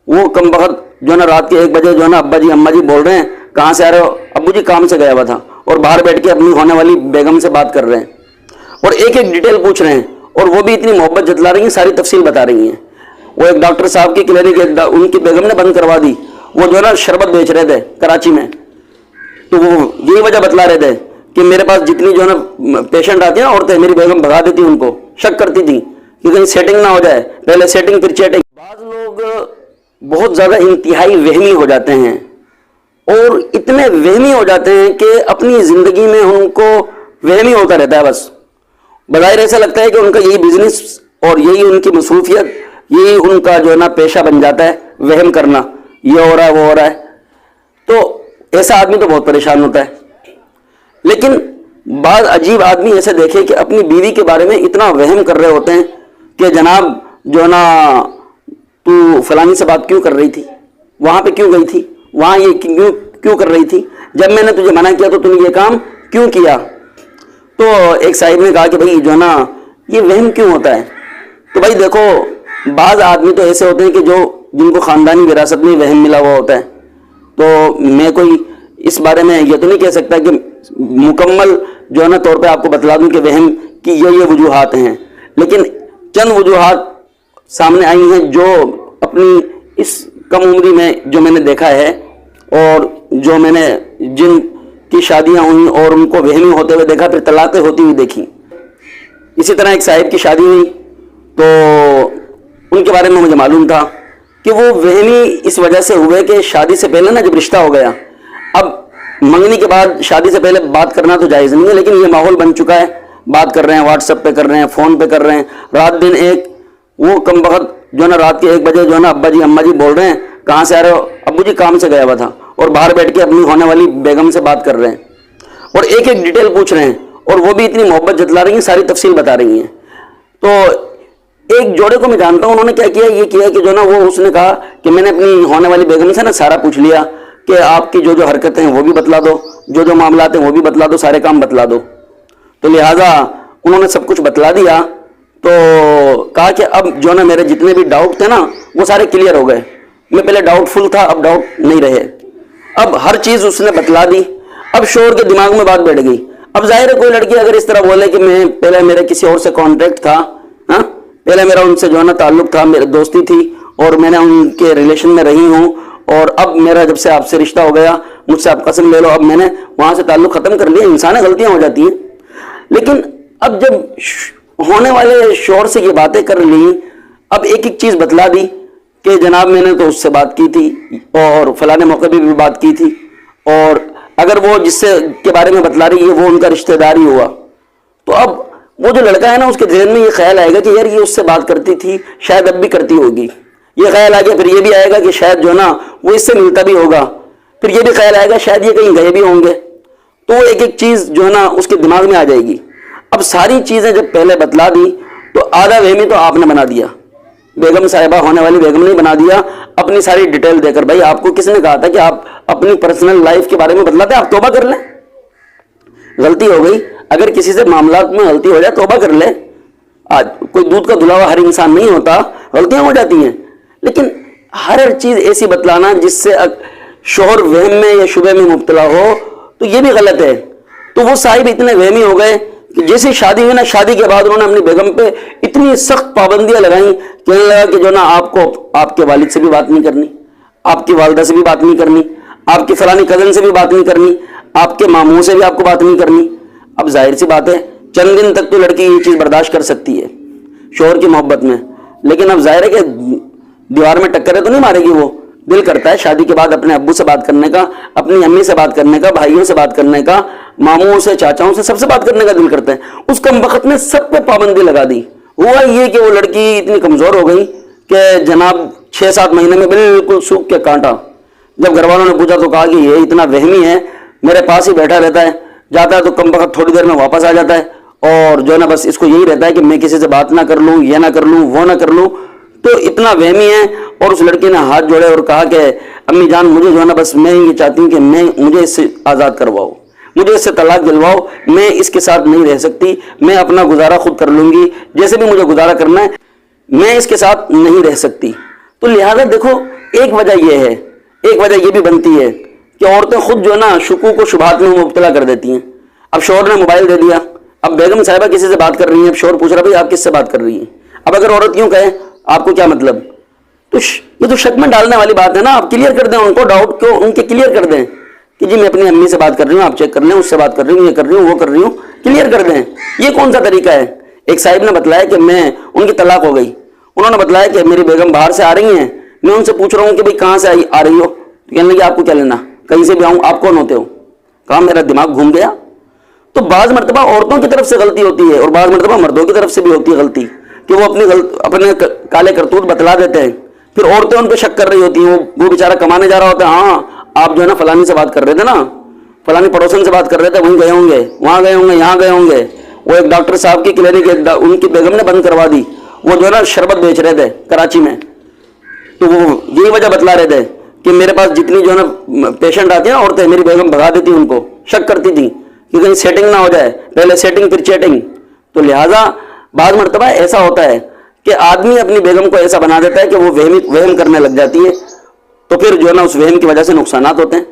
وہ کم وقت جو ہے نا رات کے 1 بجے جو ہے نا ابا جی اماں جی بول رہے ہیں کہاں سے آ رہے ہو؟ ابو جی کام سے گیا ہوا تھا، اور باہر بیٹھ کے اپنی ہونے والی بیگم سے بات کر رہے ہیں اور ایک ایک ڈیٹیل پوچھ رہے ہیں، اور وہ بھی اتنی محبت جتلا رہی ہیں، ساری تفصیل بتا رہی ہیں۔ وہ ایک ڈاکٹر صاحب کی کلینک ان کی بیگم نے بند کروا دی، وہ جو ہے نا شربت بیچ رہے تھے کراچی میں، تو وہ یہی وجہ بتلا رہے تھے کہ میرے پاس جتنی جو ہے نا پیشنٹ آتی ہیں نا عورتیں، میری بیگم بھگا دیتی ان کو، شک کرتی تھی کہ کہیں سیٹنگ نہ ہو جائے، پہلے سیٹنگ پھر چیٹنگ۔ بعض لوگ بہت زیادہ انتہائی وہمی ہو جاتے ہیں، اور اتنے وہمی ہو جاتے ہیں کہ اپنی زندگی میں ان کو وہمی ہوتا رہتا ہے بس۔ بظاہر ایسا لگتا ہے کہ ان کا یہی بزنس اور یہی ان کی مصروفیت، یہی ان کا جو ہے نا پیشہ بن جاتا ہے، وہم کرنا، یہ ہو رہا ہے وہ ہو رہا ہے۔ تو ایسا آدمی تو بہت پریشان ہوتا ہے۔ لیکن بعض عجیب آدمی ایسے دیکھے کہ اپنی بیوی کے بارے میں اتنا وہم کر رہے ہوتے ہیں کہ جناب جو ہے نا تو فلانی سے بات کیوں کر رہی تھی، وہاں پہ کیوں گئی تھی، وہاں یہ کیوں کر رہی تھی، جب میں نے تجھے منع کیا تو تم نے یہ کام کیوں کیا؟ تو ایک صاحب نے کہا کہ بھائی جو ہے نا یہ وہم کیوں ہوتا ہے؟ تو بھائی دیکھو، بعض آدمی تو ایسے ہوتے ہیں کہ جن کو خاندانی وراثت میں وہم ملا ہوا ہوتا ہے۔ تو میں کوئی اس بارے میں یہ تو نہیں کہہ سکتا کہ مکمل جو ہے نا طور پہ آپ کو بتلا دوں کہ وہم کی یہ وجوہات ہیں، لیکن چند وجوہات سامنے آئی ہیں جو اپنی اس کم عمری میں جو میں نے دیکھا ہے، اور جو میں نے جن کی شادیاں ہوئیں اور ان کو وہمی ہوتے ہوئے دیکھا، پھر طلاقیں ہوتی ہوئی دیکھی۔ اسی طرح ایک صاحب کی شادی ہوئی تو ان کے بارے میں مجھے معلوم تھا کہ وہ وہمی اس وجہ سے ہوئے کہ شادی سے پہلے نا جب رشتہ ہو گیا، اب منگنی کے بعد شادی سے پہلے بات کرنا تو جائز نہیں ہے، لیکن یہ ماحول بن چکا ہے، بات کر رہے ہیں، واٹس ایپ پہ کر رہے ہیں، فون پہ کر رہے ہیں، رات دن ایک وہ کم وقت جو ہے نا رات کے 1 بجے جو ہے نا ابا جی اماں جی بول رہے ہیں کہاں سے آ رہے ہو؟ ابو جی کام سے گیا ہوا تھا، اور باہر بیٹھ کے اپنی ہونے والی بیگم سے بات کر رہے ہیں اور ایک ایک ڈیٹیل پوچھ رہے ہیں، اور وہ بھی اتنی محبت جتلا رہی ہیں، ساری تفصیل بتا رہی ہیں۔ تو ایک جوڑے کو میں جانتا ہوں، انہوں نے کیا کیا، یہ کیا کہ جو نا وہ اس نے کہا کہ میں نے اپنی ہونے والی بیگم سے نا سارا پوچھ لیا کہ آپ کی جو حرکتیں ہیں وہ بھی بتلا دو، جو معاملات ہیں وہ بھی بتلا دو، سارے کام بتلا دو۔ تو لہٰذا انہوں نے سب کچھ بتلا دیا، تو کہا کہ اب جو نا میرے جتنے بھی ڈاؤٹ تھے نا وہ سارے کلیئر ہو گئے، میں پہلے ڈاؤٹ فل تھا، اب ڈاؤٹ نہیں رہے، اب ہر چیز اس نے بتلا دی۔ اب شوہر کے دماغ میں بات بیٹھ گئی۔ اب ظاہر ہے کوئی لڑکی اگر اس طرح بولے کہ میں پہلے میرے کسی اور سے کانٹیکٹ تھا، پہلے میرا ان سے جو ہے نا تعلق تھا، میری دوستی تھی، اور میں نے ان کے ریلیشن میں رہی ہوں، اور اب میرا جب سے آپ سے رشتہ ہو گیا، مجھ سے آپ قسم لے لو، اب میں نے وہاں سے تعلق ختم کر لیا۔ انسان غلطیاں ہو جاتی ہیں، لیکن اب جب ہونے والے شوہر سے یہ باتیں کر لی، اب ایک ایک چیز بتلا دی کہ جناب میں نے تو اس سے بات کی تھی، اور فلانے موقع پہ بھی بات کی تھی، اور اگر وہ جس سے کے بارے میں بتلا رہی ہے وہ ان کا رشتہ دار ہی ہوا، تو اب وہ جو لڑکا ہے نا اس کے ذہن میں یہ خیال آئے گا کہ یار یہ اس سے بات کرتی تھی، شاید اب بھی کرتی ہوگی، یہ خیال آ گیا۔ پھر یہ بھی آئے گا کہ شاید جو ہے نا وہ اس سے ملتا بھی ہوگا، پھر یہ بھی خیال آئے گا شاید یہ کہیں گئے بھی ہوں گے، تو وہ ایک ایک چیز جو ہے نا اس کے دماغ میں آ جائے گی۔ اب ساری چیزیں جب پہلے بتلا دی تو آدھا وہمی تو آپ نے بنا دیا، بیگم صاحبہ ہونے والی بیگم نے بنا دیا اپنی ساری ڈیٹیل دے کر۔ بھائی آپ کو کس نے کہا تھا کہ آپ اپنی پرسنل لائف کے بارے میں بتلاتے؟ آپ توبہ کر لیں، غلطی ہو گئی، اگر کسی سے معاملات میں غلطی ہو جائے توبہ کر لیں۔ آج کوئی دودھ کا دھلا ہوا ہر انسان نہیں ہوتا، غلطیاں ہو جاتی ہیں، لیکن ہر چیز ایسی بتلانا جس سے شوہر وہم میں یا شبہ میں مبتلا ہو تو یہ بھی غلط ہے۔ تو وہ صاحب اتنے وہمی ہو گئے کہ جیسی شادی ہوئی نا، شادی کے بعد انہوں نے اپنی بیگم پہ اتنی سخت پابندیاں لگائیں، کہنے لگا کہ جو نا آپ کو آپ کے والد سے بھی بات نہیں کرنی، آپ کی والدہ سے بھی بات نہیں کرنی، آپ کی فلانی کزن سے بھی بات نہیں کرنی، آپ کے ماموں سے بھی آپ کو بات نہیں کرنی۔ اب ظاہر سی بات ہے چند دن تک تو لڑکی یہ چیز برداشت کر سکتی ہے شوہر کی محبت میں، لیکن اب ظاہر ہے کہ دیوار میں ٹکرے تو نہیں مارے گی، وہ دل کرتا ہے شادی کے بعد اپنے ابو سے بات کرنے کا، اپنی امی سے بات کرنے کا، بھائیوں سے بات کرنے کا، ماموں سے، چاچاؤں سے، سب سے بات کرنے کا دل کرتا ہے۔ اس کم وقت میں سب پہ پابندی لگا دی۔ ہوا یہ کہ وہ لڑکی اتنی کمزور ہو گئی کہ جناب 6-7 مہینے میں بالکل سوکھ کے کانٹا۔ جب گھر والوں نے پوچھا تو کہا کہ یہ اتنا وہمی ہے، میرے پاس ہی بیٹھا رہتا ہے، جاتا ہے تو کم وقت تھوڑی دیر میں واپس آ جاتا ہے، اور جو ہے نا بس اس کو یہی رہتا ہے کہ میں کسی سے بات نہ کر لوں، یہ نہ کر لوں، وہ نہ کر لوں۔ تو اتنا وہمی ہے۔ اور اس لڑکی نے ہاتھ جوڑے اور کہا کہ امی جان مجھے جو ہے نا بس میں یہ چاہتی ہوں کہ مجھے اس سے آزاد کرواؤ، مجھے اس سے طلاق دلواؤ، میں اس کے ساتھ نہیں رہ سکتی، میں اپنا گزارا خود کر لوں گی، جیسے بھی مجھے گزارا کرنا ہے، میں اس کے ساتھ نہیں رہ سکتی۔ تو لہذا دیکھو ایک وجہ یہ ہے، ایک وجہ یہ بھی بنتی ہے کہ عورتیں خود جو ہے نا شکوک و شبہات میں مبتلا کر دیتی ہیں. اب شوہر نے موبائل دے دیا، اب بیگم صاحبہ کسی سے بات کر رہی ہیں، اب شوہر پوچھ رہا بھائی آپ کس سے بات کر رہی ہیں. اب اگر عورت یوں کہے آپ کو کیا مطلب، تو یہ تو شک میں ڈالنے والی بات ہے نا. آپ کلیئر کر دیں ان کو، ڈاؤٹ کو ان کے کلیئر کر دیں کہ جی میں اپنی امی سے بات کر رہی ہوں، آپ چیک کر لیں، اس سے بات کر رہی ہوں، یہ کر رہی ہوں، وہ کر رہی ہوں، کلیئر کر دیں. یہ کون سا طریقہ ہے؟ ایک صاحب نے بتلایا کہ میں ان کی طلاق ہو گئی، انہوں نے بتلایا کہ میری بیگم باہر سے آ رہی ہیں، میں ان سے پوچھ رہا ہوں کہ بھائی کہاں سے آ رہی ہو، تو کہنے لگے آپ کو کیا لینا، کہیں سے بھی آؤں، آپ کون ہوتے ہو. کہا میرا دماغ گھوم گیا. تو بعض مرتبہ عورتوں کی طرف سے غلطی ہوتی ہے اور بعض مرتبہ مردوں کی طرف سے بھی ہوتی ہے غلطی، کہ وہ اپنے کالے کرتوت بتلا دیتے ہیں، پھر عورتیں ان پہ شک کر رہی ہوتی ہیں. وہ بیچارہ کمانے جا رہا ہوتا ہے، ہاں آپ جو ہے نا فلانی سے بات کر رہے تھے نا، فلانی پڑوسن سے بات کر رہے تھے، وہیں گئے ہوں گے، وہاں گئے ہوں گے، یہاں گئے ہوں گے. وہ ایک ڈاکٹر صاحب کی کلینک ان کی بیگم نے بند کروا دی، وہ جو ہے نا شربت بیچ رہے تھے کراچی میں، تو وہ یہی وجہ بتلا رہے تھے کہ میرے پاس جتنی جو ہے نا پیشنٹ آتی ہیں نا عورتیں، میری بیگم بھگا دیتی ان کو، شک کرتی تھی کہ کہیں سیٹنگ نہ ہو جائے، پہلے سیٹنگ پھر چیٹنگ. تو لہٰذا بعض مرتبہ ایسا ہوتا ہے کہ آدمی اپنی بیگم کو ایسا بنا دیتا ہے کہ وہ وہم کرنے لگ جاتی ہے، تو پھر جو ہے نا اس وہم کی وجہ سے نقصانات ہوتے ہیں.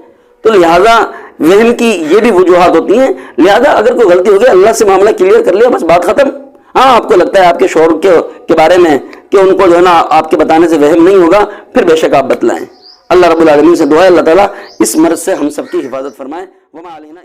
تو لہٰذا وہم کی یہ بھی وجوہات ہوتی ہیں. لہٰذا اگر کوئی غلطی ہوگی اللہ سے معاملہ کلیئر کر لیا، بس بات ختم. ہاں آپ کو لگتا ہے آپ کے شوہر کے بارے میں کہ ان کو جو ہے نا آپ کے بتانے سے وہم نہیں ہوگا، پھر بے شک آپ بتلائیں. اللہ رب العالمین سے دعا ہے اللہ تعالیٰ اس مرض سے ہم سب کی حفاظت فرمائے. وما علینا